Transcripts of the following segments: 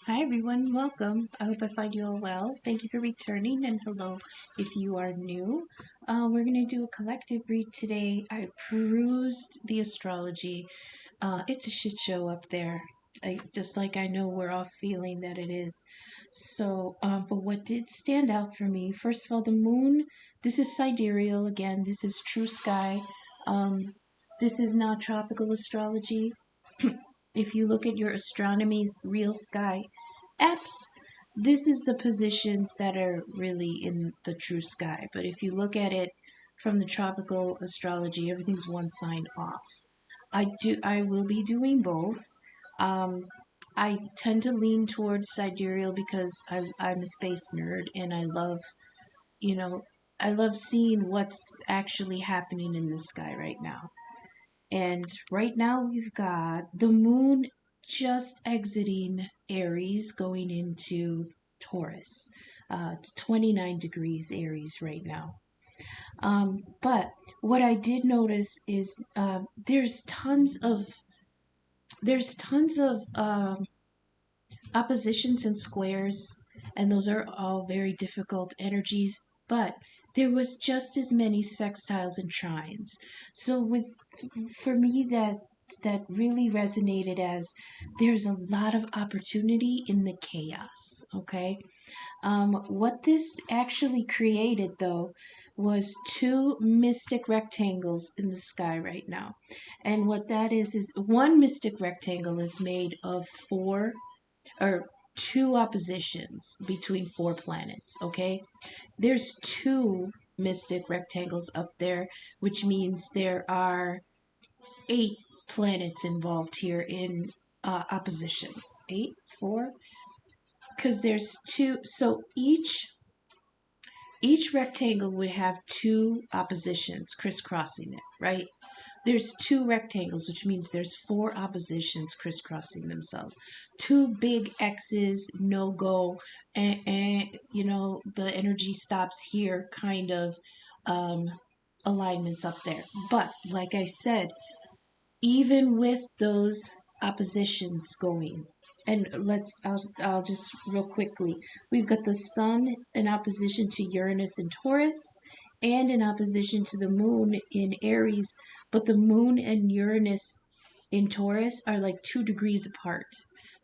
Hi everyone, welcome. I hope I find you all well. Thank you for returning and hello if you are new. We're going to do a collective read today. I perused the astrology. It's a shit show up there. Just like I know we're all feeling that it is. But what did stand out for me, first of all, the moon, this is sidereal again. This is true sky. Um, this is not tropical astrology. If you look at your astronomy's real sky apps, this is the positions that are really in the true sky. But if you look at it from the tropical astrology, everything's one sign off. I will be doing both. Um, I tend to lean towards sidereal because I'm a space nerd and you know, I love seeing what's actually happening in the sky right now. And right now we've got the moon just exiting Aries, going into Taurus. It's 29 degrees Aries right now. But what I did notice is there's tons of oppositions and squares, and those are all very difficult energies. But there was just as many sextiles and trines. So for me that really resonated as there's a lot of opportunity in the chaos. Okay, what this actually created though was two mystic rectangles in the sky right now. And what that is one mystic rectangle is made of four or two oppositions between four planets, okay? There's two mystic rectangles up there, which means there are eight planets involved here in oppositions. Eight, four, because there's two. So each rectangle would have two oppositions crisscrossing it, right? There's two rectangles, which means there's four oppositions crisscrossing themselves. Two big X's, no go, and the energy stops here kind of um, alignments up there. But like I said, even with those oppositions going, and I'll just real quickly, we've got the sun in opposition to Uranus and Taurus, and in opposition to the moon in Aries, but the moon and Uranus in Taurus are like 2 degrees apart.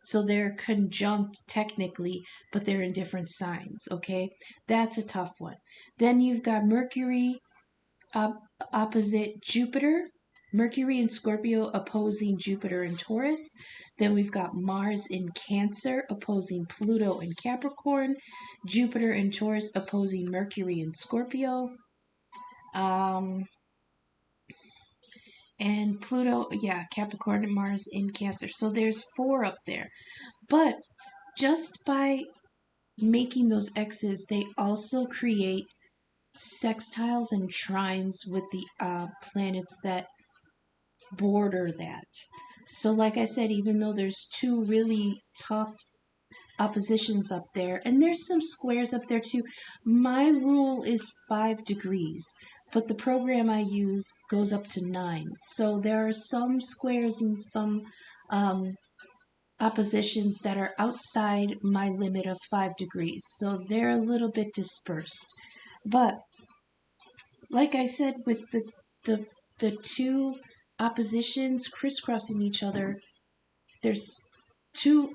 So they're conjunct technically, but they're in different signs, okay? That's a tough one. Then you've got Mercury op- opposite Jupiter. Mercury in Scorpio opposing Jupiter in Taurus. Then we've got Mars in Cancer opposing Pluto in Capricorn. Jupiter in Taurus opposing Mercury in Scorpio. Um, and Pluto, yeah, Capricorn and Mars in Cancer. So there's four up there. But just by making those X's, they also create sextiles and trines with the planets that border that. So, like I said, even though there's two really tough oppositions up there, and there's some squares up there too, my rule is 5 degrees, but the program I use goes up to 9. So, there are some squares and some um, oppositions that are outside my limit of 5 degrees. So, they're a little bit dispersed. But like I said, with the the two oppositions crisscrossing each other, there's you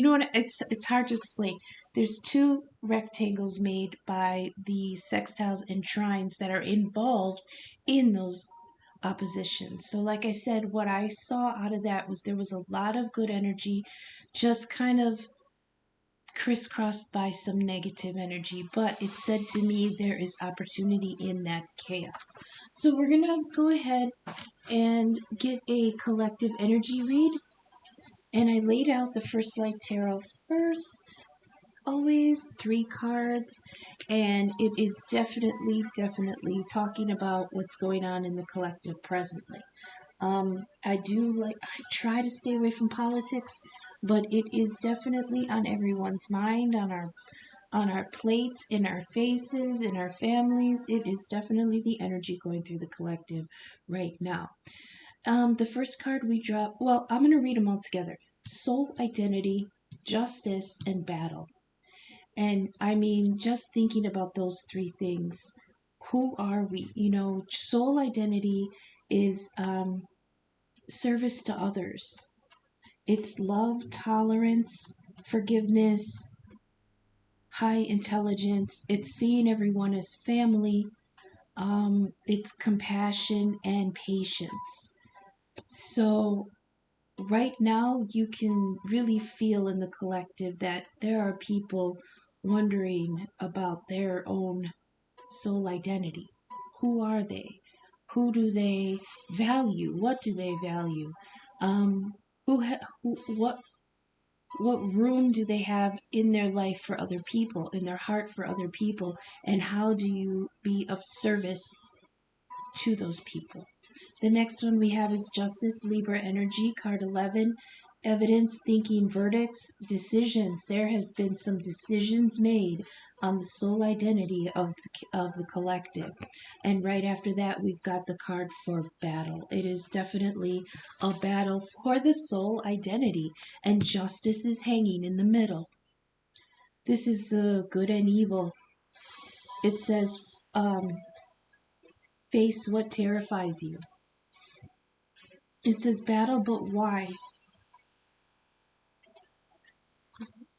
know what, it's hard to explain. There's two rectangles made by the sextiles and trines that are involved in those oppositions. So like I said, what I saw out of that was there was a lot of good energy, just kind of crisscrossed by some negative energy, but it said to me there is opportunity in that chaos. So we're going to go ahead and get a collective energy read. And I laid out the First Light Tarot first, always 3 cards, and it is definitely talking about what's going on in the collective presently. I try to stay away from politics, but it is definitely on everyone's mind, on our plates, in our faces, in our families. It is definitely the energy going through the collective right now. The first card we drop, well, I'm going to read them all together. Soul identity, justice, and battle. And I mean, just thinking about those three things, who are we? You know, soul identity is service to others. It's love, tolerance, forgiveness, high intelligence. It's seeing everyone as family. It's compassion and patience. So right now, you can really feel in the collective that there are people wondering about their own soul identity. Who are they? Who do they value? What do they value? Um, what room do they have in their life for other people, in their heart for other people, and how do you be of service to those people? The next one we have is Justice, Libra Energy, card 11. Evidence, thinking, verdicts, decisions. There has been some decisions made on the soul identity of the collective. And right after that, we've got the card for battle. It is definitely a battle for the soul identity, and justice is hanging in the middle. This is the good and evil. It says, face what terrifies you. It says battle, but why?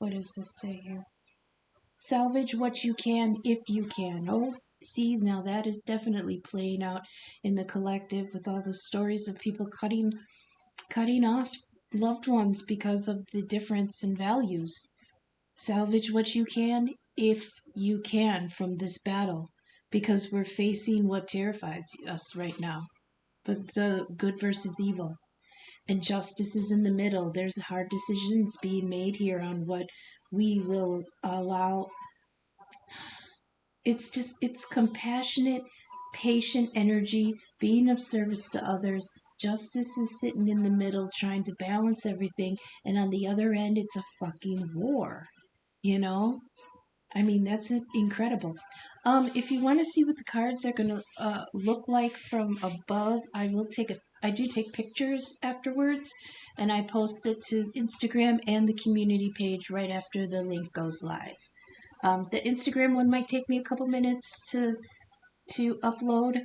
What does this say here? Salvage what you can if you can. Oh, see, now that is definitely playing out in the collective with all the stories of people cutting off loved ones because of the difference in values. Salvage what you can if you can from this battle, because we're facing what terrifies us right now. The good versus evil. And justice is in the middle. There's hard decisions being made here on what we will allow. It's compassionate, patient energy, being of service to others. Justice is sitting in the middle trying to balance everything, and on the other end, it's a fucking war. You know? I mean, that's incredible. If you want to see what the cards are going to look like from above, I do take pictures afterwards, and I post it to Instagram and the community page right after the link goes live. The Instagram one might take me a couple minutes to upload,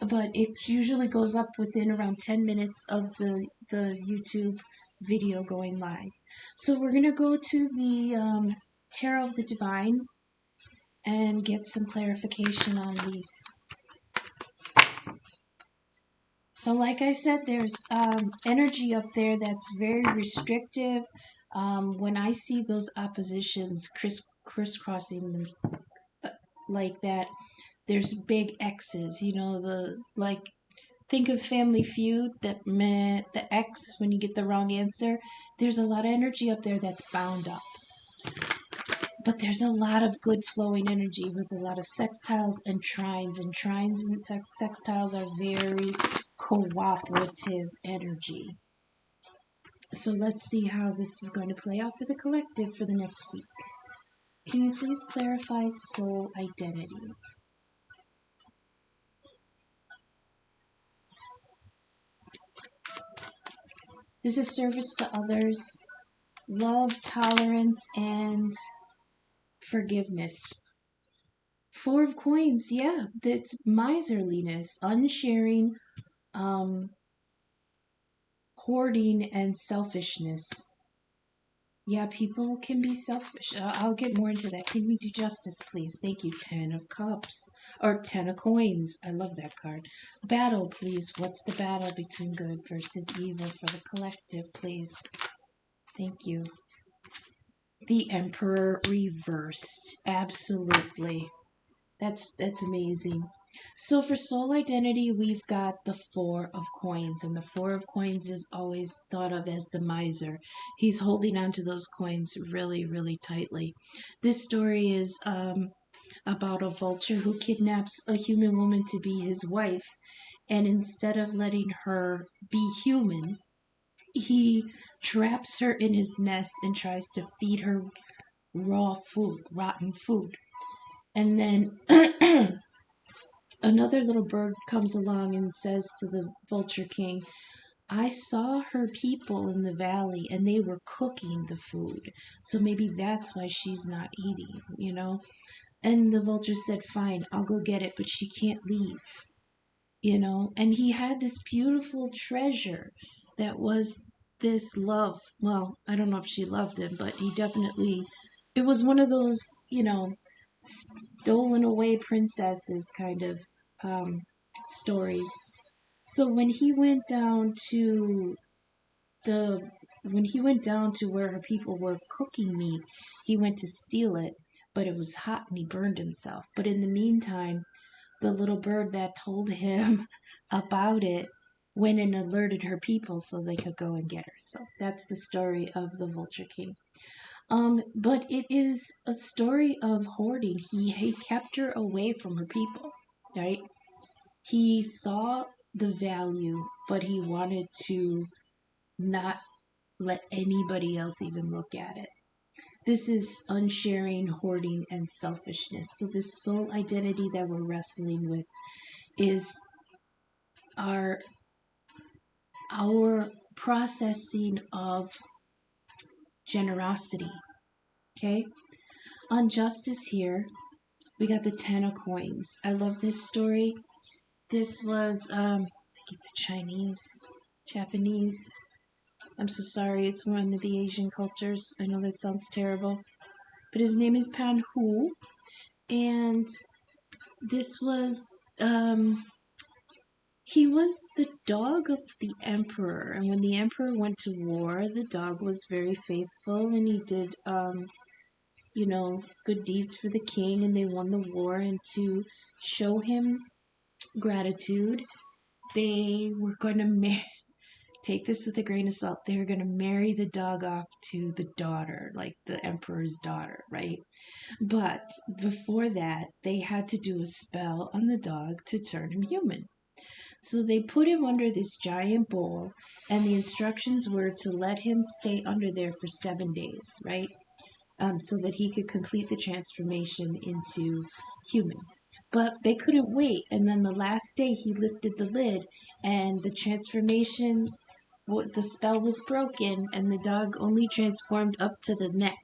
but it usually goes up within around 10 minutes of the YouTube video going live. So we're going to go to the Tarot of the Divine and get some clarification on these. So like I said, there's energy up there that's very restrictive. When I see those oppositions crisscrossing them like that, there's big X's, you know, think of Family Feud, that meh, the X when you get the wrong answer. There's a lot of energy up there that's bound up. But there's a lot of good flowing energy with a lot of sextiles and trines. And trines and sextiles are very cooperative energy. So let's see how this is going to play out for the collective for the next week. Can you please clarify soul identity? This is service to others, love, tolerance, and forgiveness. Four of Coins, yeah, that's miserliness, unsharing, hoarding, and selfishness. Yeah, people can be selfish. I'll get more into that. Can we do justice, please? Thank you. 10 of Cups. Or 10 of Coins. I love that card. Battle, please. What's the battle between good versus evil for the collective, please? Thank you. The Emperor reversed. Absolutely. That's amazing. So for soul identity, we've got the Four of Coins, and the Four of Coins is always thought of as the miser. He's holding on to those coins really, really tightly. This story is about a vulture who kidnaps a human woman to be his wife, and instead of letting her be human, he traps her in his nest and tries to feed her raw food, rotten food. And then another little bird comes along and says to the Vulture King, I saw her people in the valley and they were cooking the food. So maybe that's why she's not eating, you know? And the vulture said, fine, I'll go get it, but she can't leave, you know? And he had this beautiful treasure that was this love. Well, I don't know if she loved him, but he definitely, it was one of those, you know, stolen away princesses kind of stories. So the when he went down to where her people were cooking meat, he went to steal it, but it was hot and he burned himself. But in the meantime, the little bird that told him about it went and alerted her people so they could go and get her. So that's the story of the Vulture King. But it is a story of hoarding. He kept her away from her people, right? He saw the value, but he wanted to not let anybody else even look at it. This is unsharing, hoarding, and selfishness. So, this soul identity that we're wrestling with is our our processing of generosity. Okay, on justice here, we got the 10 of coins. I love this story. This was I think it's Chinese, Japanese. I'm so sorry, it's one of the Asian cultures. I know that sounds terrible. But his name is Pan Hu. And this was, he was the dog of the emperor. And when the emperor went to war, the dog was very faithful and he did, you know, good deeds for the king and they won the war. And to show him gratitude, they were going to take this with a grain of salt. They were going to marry the dog off to the daughter, like the emperor's daughter, right? But before that, they had to do a spell on the dog to turn him human. So they put him under this giant bowl, and the instructions were to let him stay under there for 7 days, right? So that he could complete the transformation into human. But they couldn't wait, and then the last day he lifted the lid, and the transformation, the spell was broken, and the dog only transformed up to the neck.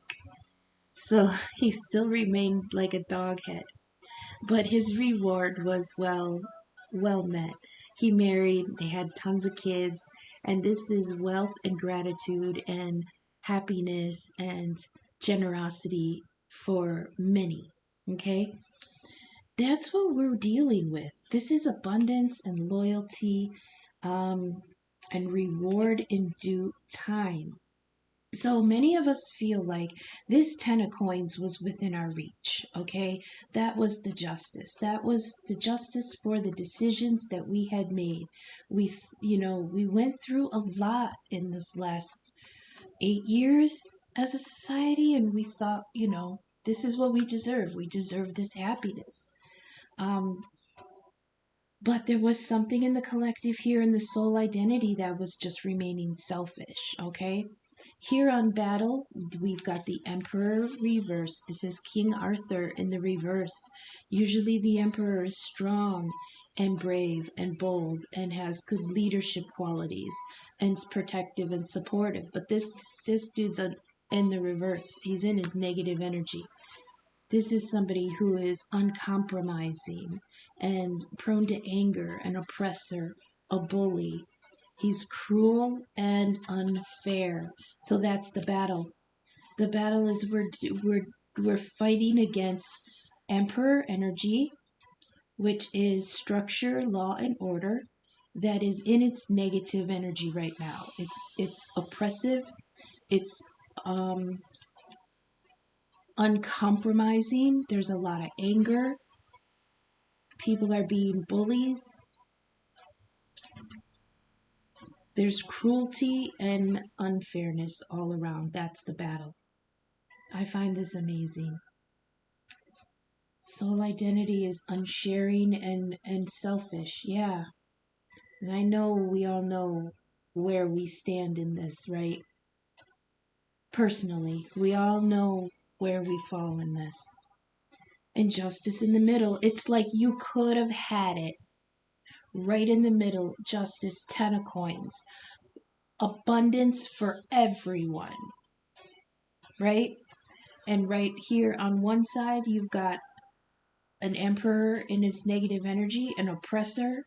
So he still remained like a dog head. But his reward was well met. He married, they had tons of kids, and this is wealth and gratitude and happiness and generosity for many. Okay? That's what we're dealing with. This is abundance and loyalty and reward in due time. So many of us feel like this 10 of coins was within our reach, okay? That was the justice. That was the justice for the decisions that we had made. We went through a lot in this last 8 years as a society, and we thought, this is what we deserve. We deserve this happiness. Um, but there was something in the collective here in the soul identity that was just remaining selfish, okay? Here on Battle, we've got the Emperor reverse. This is King Arthur in the reverse. Usually the Emperor is strong and brave and bold and has good leadership qualities and is protective and supportive. But this dude's in the reverse. He's in his negative energy. This is somebody who is uncompromising and prone to anger, an oppressor, a bully. He's cruel and unfair. So that's the battle. The battle is we're fighting against emperor energy, which is structure, law, and order, that is in its negative energy right now. It's oppressive. It's uncompromising. There's a lot of anger. People are being bullies. There's cruelty and unfairness all around. That's the battle. I find this amazing. Soul identity is unsharing and selfish. Yeah. And I know we all know where we stand in this, right? Personally, we all know where we fall in this. And justice in the middle. It's like you could have had it right in the middle. Justice, 10 of coins. abundance for everyone, right? And right here on one side, you've got an emperor in his negative energy, an oppressor,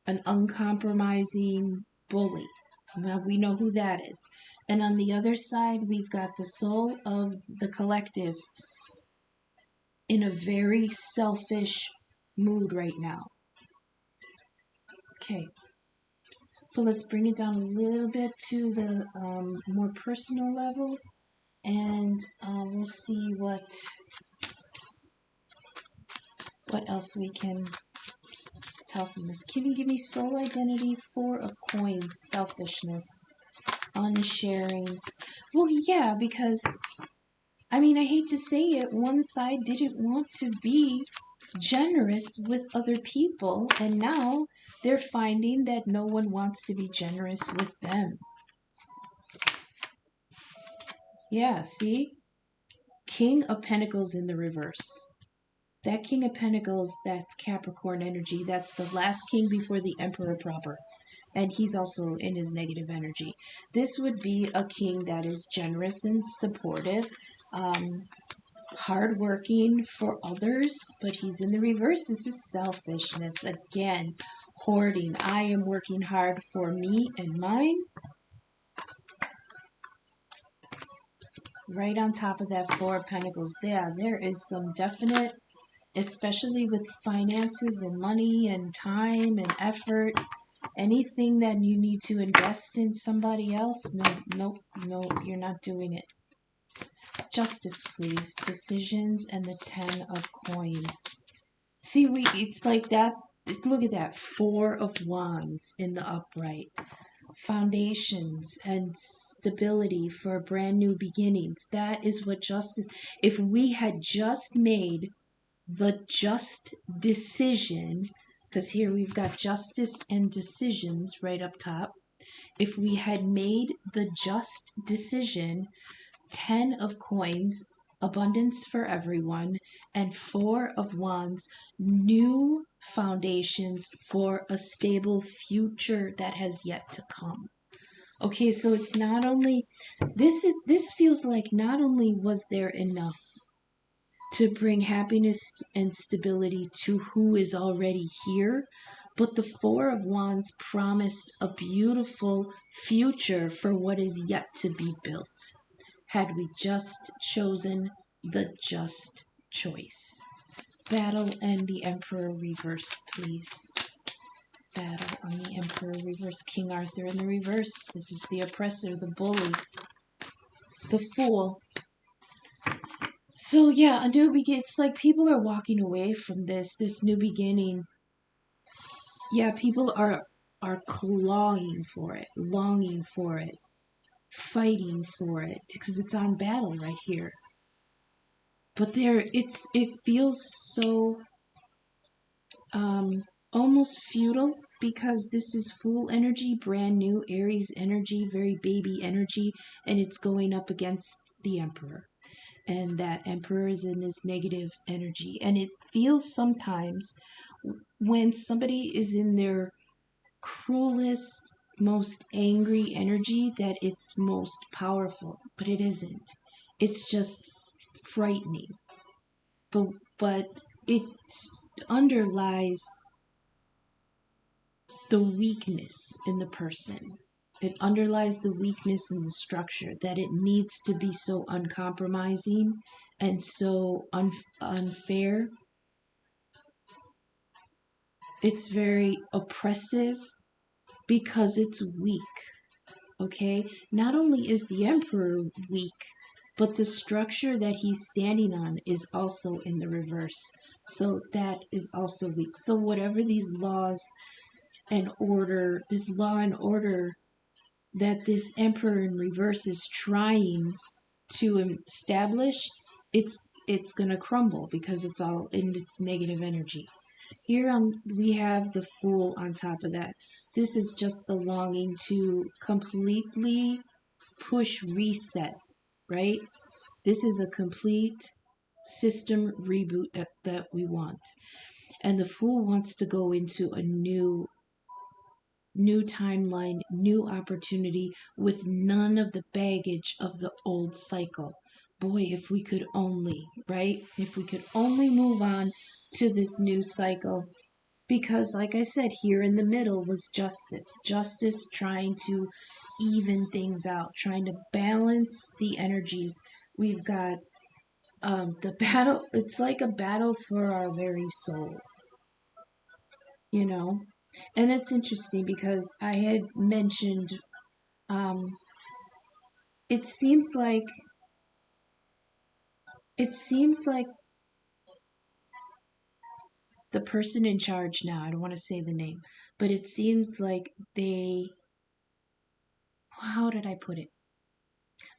an uncompromising bully. Well, we know who that is. And on the other side, we've got the soul of the collective in a very selfish mood right now. Okay, so let's bring it down a little bit to the more personal level, and we'll see what else we can tell from this. Can you give me soul identity? 4 of coins, selfishness, unsharing. Well, yeah, because I mean, I hate to say it, one side didn't want to be generous with other people, and now they're finding that no one wants to be generous with them. Yeah, see? King of Pentacles in the reverse. That King of Pentacles, that's Capricorn energy. That's the last king before the Emperor proper. And he's also in his negative energy. This would be a king that is generous and supportive, hardworking for others, but he's in the reverse. This is selfishness. Again, hoarding. I am working hard for me and mine. Right on top of that 4 of Pentacles. Yeah, there is some definite, especially with finances and money and time and effort, anything that you need to invest in somebody else. No, you're not doing it. Justice, please. Decisions and the 10 of coins. See, it's like that. Look at that. 4 of wands in the upright. Foundations and stability for brand new beginnings. That is what justice. If we had just made the just decision, because here we've got justice and decisions right up top. If we had made the just decision, 10 of coins, abundance for everyone, and 4 of wands, new foundations for a stable future that has yet to come. Okay, so it's not only, this feels like not only was there enough to bring happiness and stability to who is already here, but the 4 of wands promised a beautiful future for what is yet to be built, had we just chosen the just choice. Battle and the Emperor reverse, please. Battle on the Emperor reverse. King Arthur in the reverse. This is the oppressor, the bully, the fool. So yeah, a new beginning. It's like people are walking away from this new beginning. Yeah, people are clawing for it, longing for it, fighting for it, because it's on battle right here. But it feels so almost futile, because this is Fool energy, brand new Aries energy, very baby energy, and it's going up against the Emperor. And that Emperor is in his negative energy. And it feels sometimes when somebody is in their cruelest, most angry energy that it's most powerful, but it isn't. It's just frightening. But it underlies the weakness in the person. It underlies the weakness in the structure, that it needs to be so uncompromising and so unfair. It's very oppressive because it's weak. Okay? Not only is the Emperor weak, but the structure that he's standing on is also in the reverse. So that is also weak. So whatever these laws and order, this law and order that this Emperor in reverse is trying to establish, it's going to crumble because it's all in its negative energy. Here we have the Fool on top of that. This is just the longing to completely push reset, right? This is a complete system reboot that we want. And the Fool wants to go into a new new timeline, new opportunity with none of the baggage of the old cycle. Boy, if we could only, right? If we could only move on to this new cycle. Because, like I said, here in the middle was justice. Justice trying to even things out, trying to balance the energies. We've got the battle, it's like a battle for our very souls, you know? And it's interesting because I had mentioned, um, it seems like, it seems like the person in charge now, I don't want to say the name, but it seems like they, how did I put it?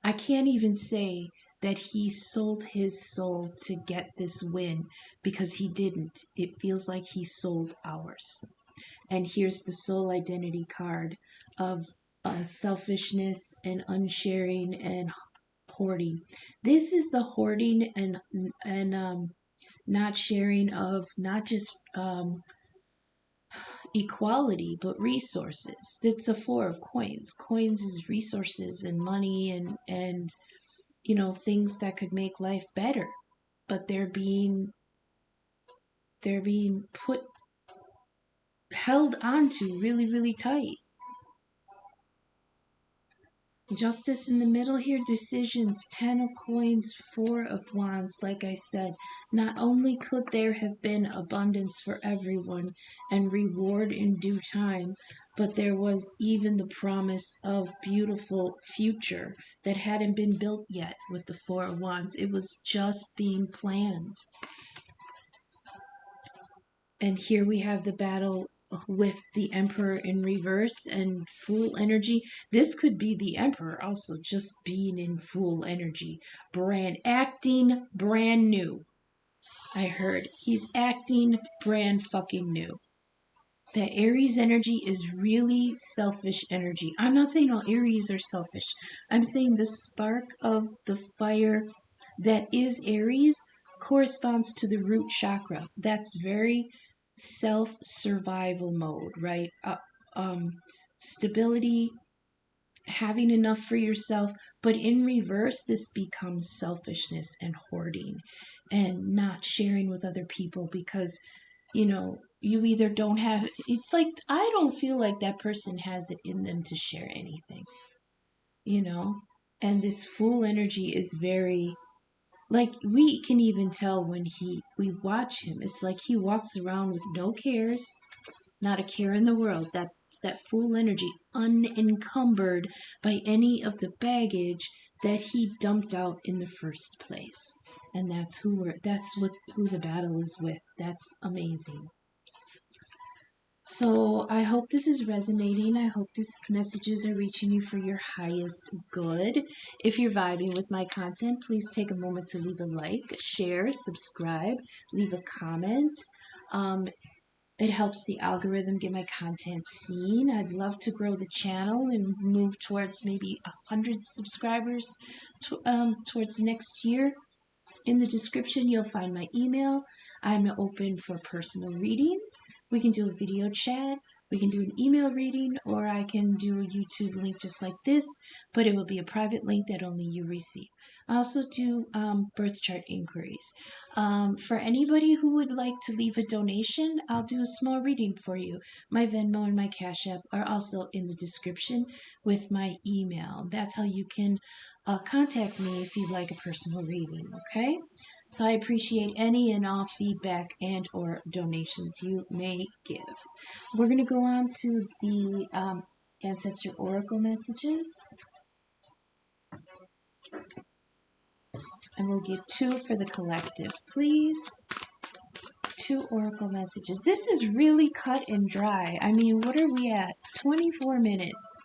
I can't even say that he sold his soul to get this win because he didn't. It feels like he sold ours. And here's the soul identity card of selfishness and unsharing and hoarding. This is the hoarding and not sharing of not just equality but resources. It's a four of coins. Coins is resources and money and things that could make life better, but they're being put held onto really, really tight. Justice in the middle here, decisions, 10 of coins, 4 of wands. Like I said, not only could there have been abundance for everyone and reward in due time, but there was even the promise of beautiful future that hadn't been built yet with the 4 of wands. It was just being planned. And here we have the battle with the Emperor in reverse and Fool energy. This could be the Emperor also just being in Fool energy. Acting brand new. I heard he's acting brand fucking new. The Aries energy is really selfish energy. I'm not saying all Aries are selfish. I'm saying the spark of the fire that is Aries corresponds to the root chakra. That's very self survival mode, right? Stability, having enough for yourself. But in reverse, this becomes selfishness and hoarding and not sharing with other people because, you either don't have, it's like, I don't feel like that person has it in them to share anything, you know? And this Fool energy is very, like, we can even tell when we watch him. It's like he walks around with no cares, not a care in the world. That's that Fool energy, unencumbered by any of the baggage that he dumped out in the first place. And who the battle is with. That's amazing. So I hope this is resonating. I hope these messages are reaching you for your highest good. If you're vibing with my content, please take a moment to leave a like, share, subscribe, leave a comment. It helps the algorithm get my content seen. I'd love to grow the channel and move towards maybe 100 subscribers towards next year. In the description, you'll find my email. I'm open for personal readings. We can do a video chat. We can do an email reading, or I can do a YouTube link just like this, but it will be a private link that only you receive. I also do birth chart inquiries. For anybody who would like to leave a donation, I'll do a small reading for you. My Venmo and my Cash App are also in the description with my email. That's how you can contact me if you'd like a personal reading, okay? So I appreciate any and all feedback and or donations you may give. We're going to go on to the Ancestor Oracle messages. And we'll get 2 for the collective, please. 2 Oracle messages. This is really cut and dry. I mean, what are we at? 24 minutes.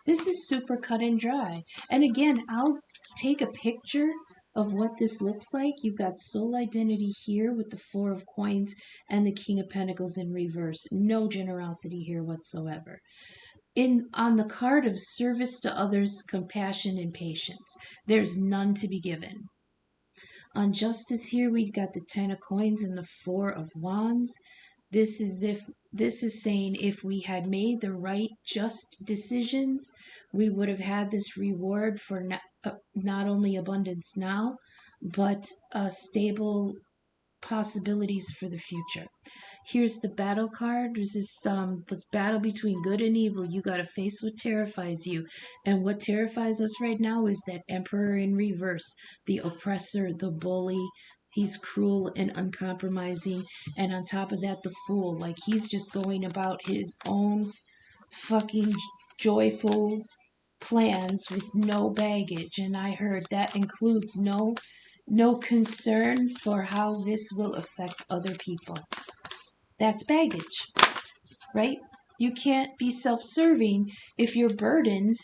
This is super cut and dry. And again, I'll take a picture of what this looks like. You've got soul identity here with the 4 of coins and the King of Pentacles in reverse. No generosity here whatsoever. On the card of service to others, compassion and patience, there's none to be given. On justice here, we've got the 10 of coins and the 4 of wands. This is saying if we had made the right just decisions, we would have had this reward for not only abundance now, but stable possibilities for the future. Here's the battle card. This is the battle between good and evil. You got to face what terrifies you. And what terrifies us right now is that emperor in reverse, the oppressor, the bully. He's cruel and uncompromising. And on top of that, the fool. Like he's just going about his own fucking joyful plans with no baggage. And I heard that includes no concern for how this will affect other people. That's baggage, right? You can't be self-serving if you're burdened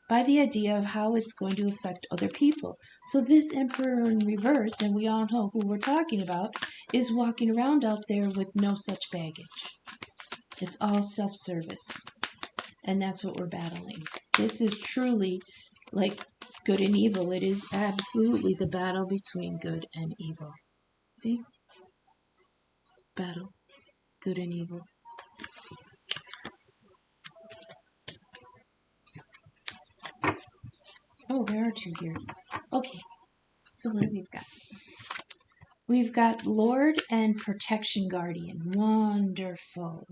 by the idea of how it's going to affect other people. So this emperor in reverse, and we all know who we're talking about, is walking around out there with no such baggage. It's all self-service. And that's what we're battling. This is truly like good and evil. It is absolutely the battle between good and evil. See? Battle. Good and evil. Oh, there are two here. Okay, so what do we've got? We've got Lord and Protection Guardian. Wonderful.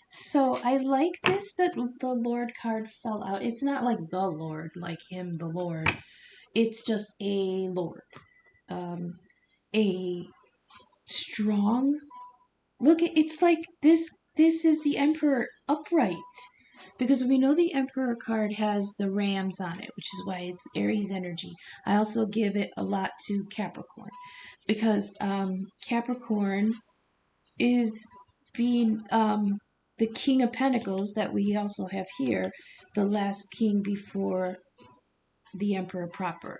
So I like this that the Lord card fell out. It's not like the Lord, like him, the Lord. It's just a Lord. A strong. Look, it's like this. This is the Emperor upright. Because we know the Emperor card has the rams on it, which is why it's Aries energy. I also give it a lot to Capricorn. Because Capricorn is being the King of Pentacles that we also have here, the last king before the Emperor proper.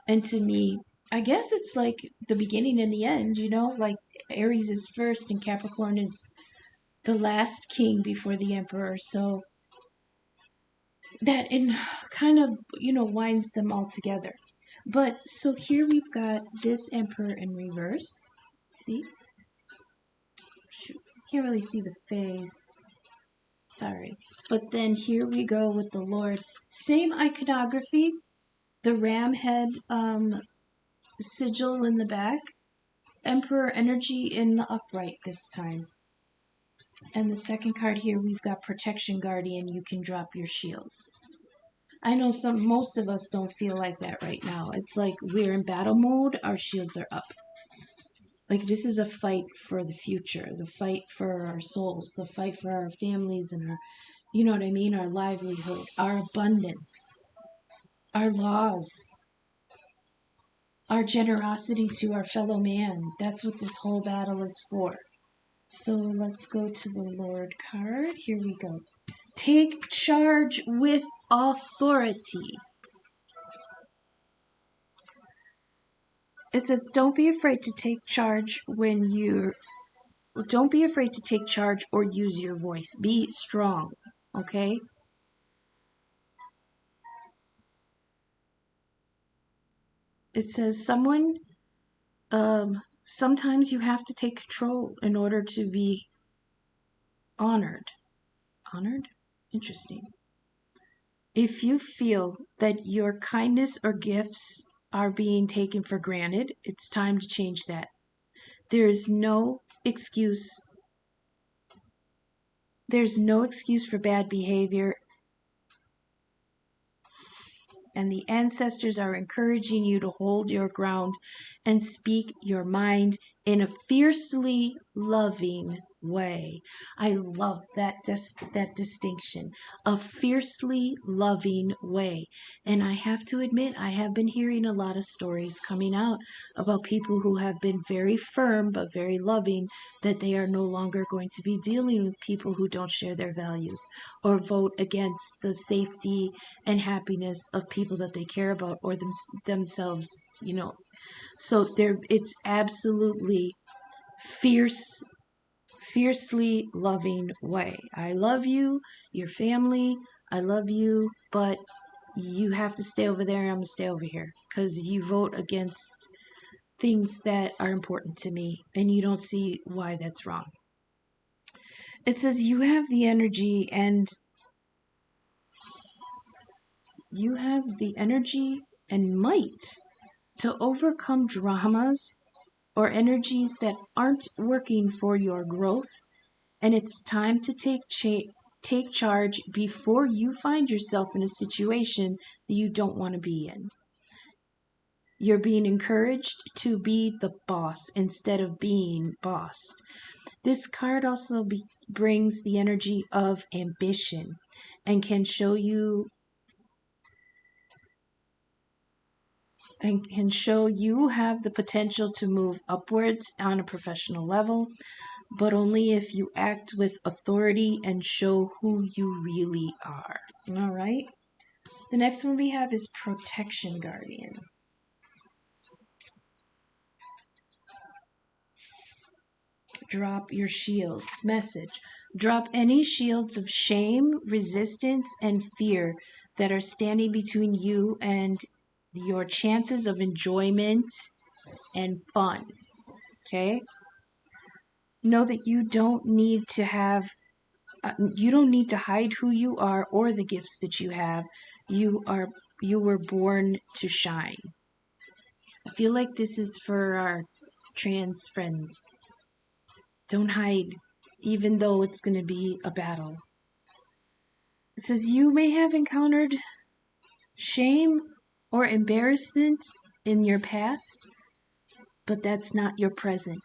And to me, I guess it's like the beginning and the end, you know? Like Aries is first and Capricorn is the last king before the Emperor. So that in kind of, winds them all together. But so here we've got this Emperor in reverse. See? Shoot, can't really see the face. Sorry. But then here we go with the Lord. Same iconography. The ram head sigil in the back. Emperor energy in the upright this time. And the second card here, we've got Protection Guardian. You can drop your shields. I know most of us don't feel like that right now. It's like we're in battle mode, our shields are up. Like this is a fight for the future, the fight for our souls, the fight for our families and our, you know what I mean, our livelihood, our abundance, our laws, our generosity to our fellow man. That's what this whole battle is for. So let's go to the Lord card. Here we go. Take charge with authority. It says, don't be afraid to take charge don't be afraid to take charge or use your voice. Be strong, okay? It says sometimes you have to take control in order to be honored. Honored? Interesting. If you feel that your kindness or gifts are being taken for granted, it's time to change that. There is no excuse. There's no excuse for bad behavior. And the ancestors are encouraging you to hold your ground and speak your mind in a fiercely loving way. I love that distinction, a fiercely loving way. And I have to admit, I have been hearing a lot of stories coming out about people who have been very firm but very loving, that they are no longer going to be dealing with people who don't share their values or vote against the safety and happiness of people that they care about or themselves, So it's absolutely fiercely loving way. I love you, your family, I love you, but you have to stay over there and I'm going to stay over here because you vote against things that are important to me and you don't see why that's wrong. It says you have the energy and might to overcome dramas or energies that aren't working for your growth, and it's time to take charge before you find yourself in a situation that you don't want to be in. You're being encouraged to be the boss instead of being bossed. This card also brings the energy of ambition and can show you have the potential to move upwards on a professional level, but only if you act with authority and show who you really are. All right. The next one we have is Protection Guardian. Drop your shields. Message. Drop any shields of shame, resistance, and fear that are standing between you and your chances of enjoyment and fun. Okay? Know that you don't need to hide who you are or the gifts that you have. You were born to shine. I feel like this is for our trans friends. Don't hide, even though it's going to be a battle. It says you may have encountered shame or embarrassment in your past, but that's not your present.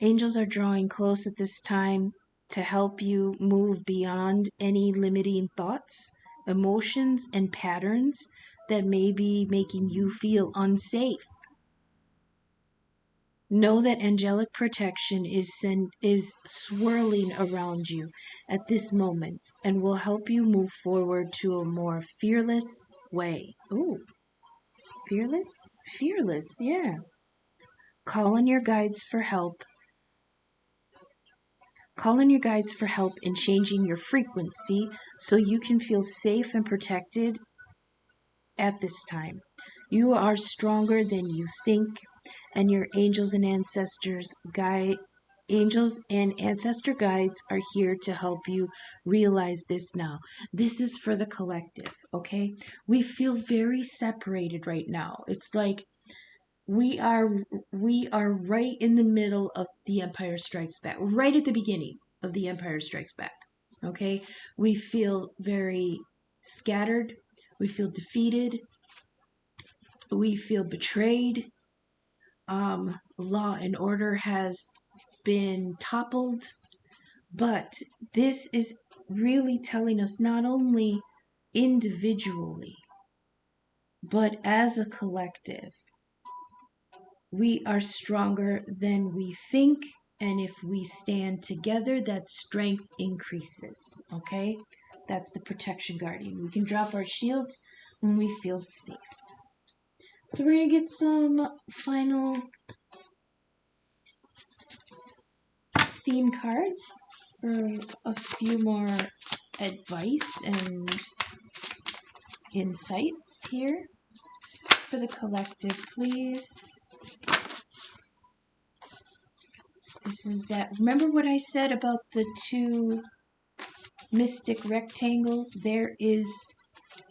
Angels are drawing close at this time to help you move beyond any limiting thoughts, emotions, and patterns that may be making you feel unsafe. Know that angelic protection is swirling around you at this moment and will help you move forward to a more fearless way. Ooh, fearless? Fearless, yeah. Call on your guides for help. Call on your guides for help in changing your frequency so you can feel safe and protected at this time. You are stronger than you think, and your angels and ancestor guides are here to help you realize this now. This is for the collective, okay? We feel very separated right now. It's like we are right in the middle of The Empire Strikes Back, right at the beginning of The Empire Strikes Back. Okay? We feel very scattered, we feel defeated, we feel betrayed. Law and order has been toppled, but this is really telling us not only individually, but as a collective, we are stronger than we think, and if we stand together, that strength increases. Okay? That's the Protection Guardian. We can drop our shields when we feel safe. So we're going to get some final theme cards for a few more advice and insights here for the collective, please. This is that. Remember what I said about the two mystic rectangles? There is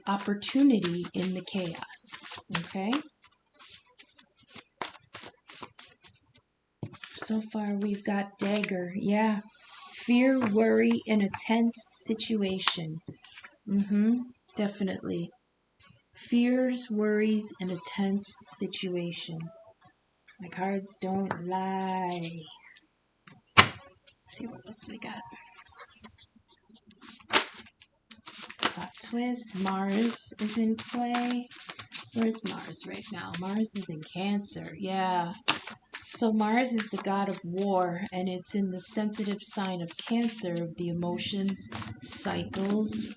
opportunity in the chaos. Okay? So far we've got dagger. Yeah. Fear, worry, in a tense situation. Definitely. Fears, worries, in a tense situation. My cards don't lie. Let's see what else we got. Plot twist. Mars is in play. Where's Mars right now? Mars is in Cancer. Yeah. So Mars is the god of war, and it's in the sensitive sign of Cancer, of the emotions, cycles.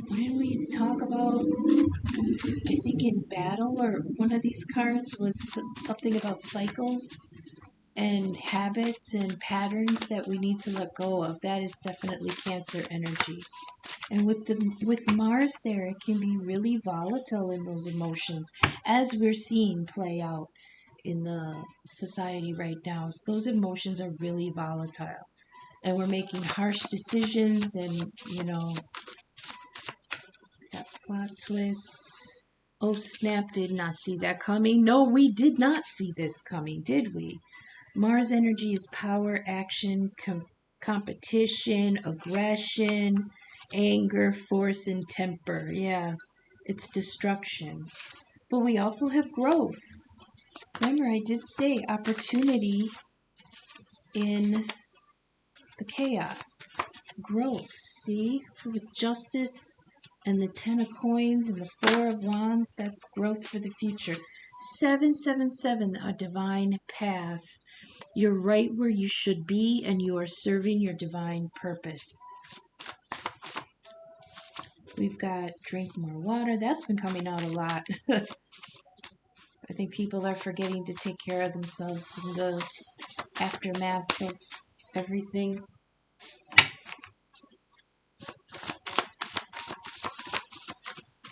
What did we talk about? I think in battle, or one of these cards was something about cycles and habits and patterns that we need to let go of. That is definitely Cancer energy. And with Mars there, it can be really volatile in those emotions, as we're seeing play out in the society right now. Those emotions are really volatile. and we're making harsh decisions, and, you know, that plot twist. Oh snap, did not see that coming. No, we did not see this coming, did we? Mars energy is power, action, competition, aggression, anger, force, and temper. Yeah, it's destruction. But we also have growth. Remember, I did say opportunity in the chaos. Growth, see? With justice and the 10 of coins and the 4 of wands, that's growth for the future. 777, a divine path. You're right where you should be, and you are serving your divine purpose. We've got drink more water. That's been coming out a lot. I think people are forgetting to take care of themselves in the aftermath of everything.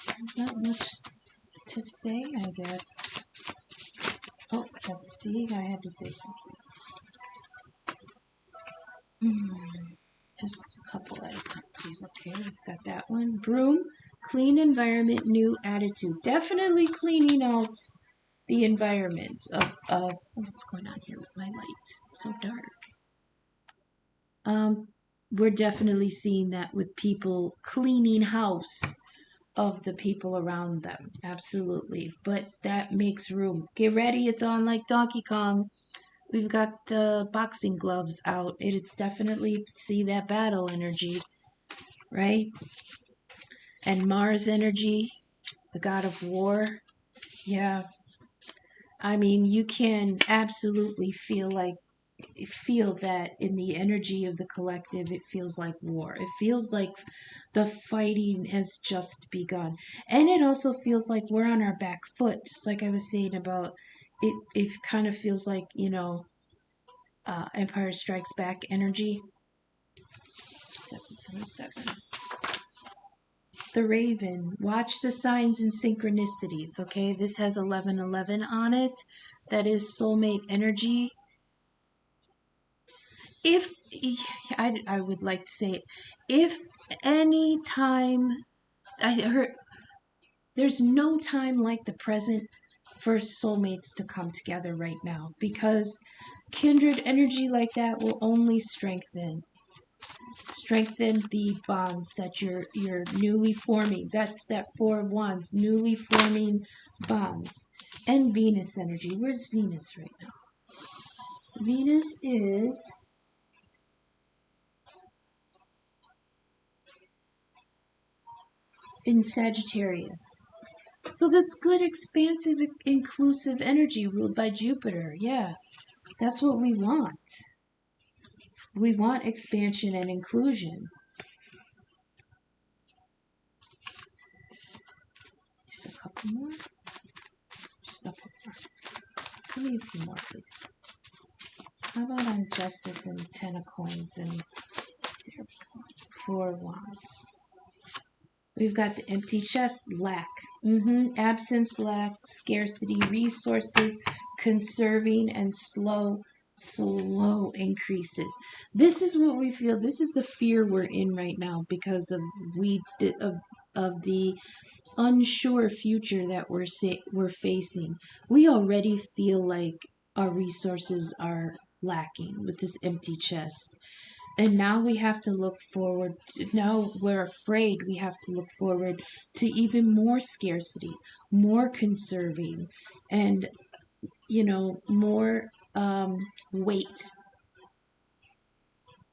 There's not much to say, I guess. Oh, let's see. I had to say something. Just a couple at a time, please. Okay, we've got that one. Broom, clean environment, new attitude. Definitely cleaning out the environment of what's going on here with my light? It's so dark. We're definitely seeing that with people cleaning house of the people around them. Absolutely. But that makes room. Get ready. It's on like Donkey Kong. We've got the boxing gloves out. It's definitely, see that battle energy, right? And Mars energy, the god of war. Yeah. I mean, you can absolutely feel that in the energy of the collective. It feels like war. It feels like the fighting has just begun. And it also feels like we're on our back foot, just like I was saying about it. It kind of feels like, you know, Empire Strikes Back energy. 777. The Raven. Watch the signs and synchronicities. Okay, this has 1111 on it. That is soulmate energy. If I would like to say, if any time I heard, there's no time like the present for soulmates to come together right now, because kindred energy like that will only strengthen the bonds that you're newly forming. That's that 4 of wands, newly forming bonds. And Venus energy. Where's Venus right now? Venus is in Sagittarius. So that's good, expansive, inclusive energy ruled by Jupiter. Yeah, that's what we want. We want expansion and inclusion. Just a couple more. Just a couple more. Give me a few more, please. How about on Justice and 10 of coins, and there we go. 4 of wands. We've got the empty chest, lack. Absence, lack, scarcity, resources, conserving, and slow increases. This is what we feel. This is the fear we're in right now, because of the unsure future that we're facing. We already feel like our resources are lacking with this empty chest. And now we have to look forward to, now we're afraid we have to look forward to even more scarcity, more conserving, and, you know, more weight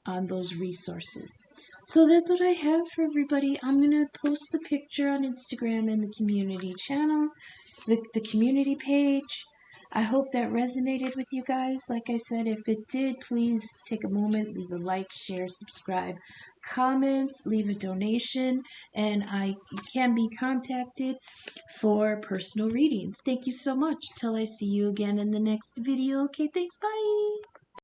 on those resources. So that's what I have for everybody. I'm going to post the picture on Instagram and the community channel, the community page. I hope that resonated with you guys. Like I said, if it did, please take a moment, leave a like, share, subscribe, comment, leave a donation, and I can be contacted for personal readings. Thank you so much. Till I see you again in the next video. Okay, thanks. Bye.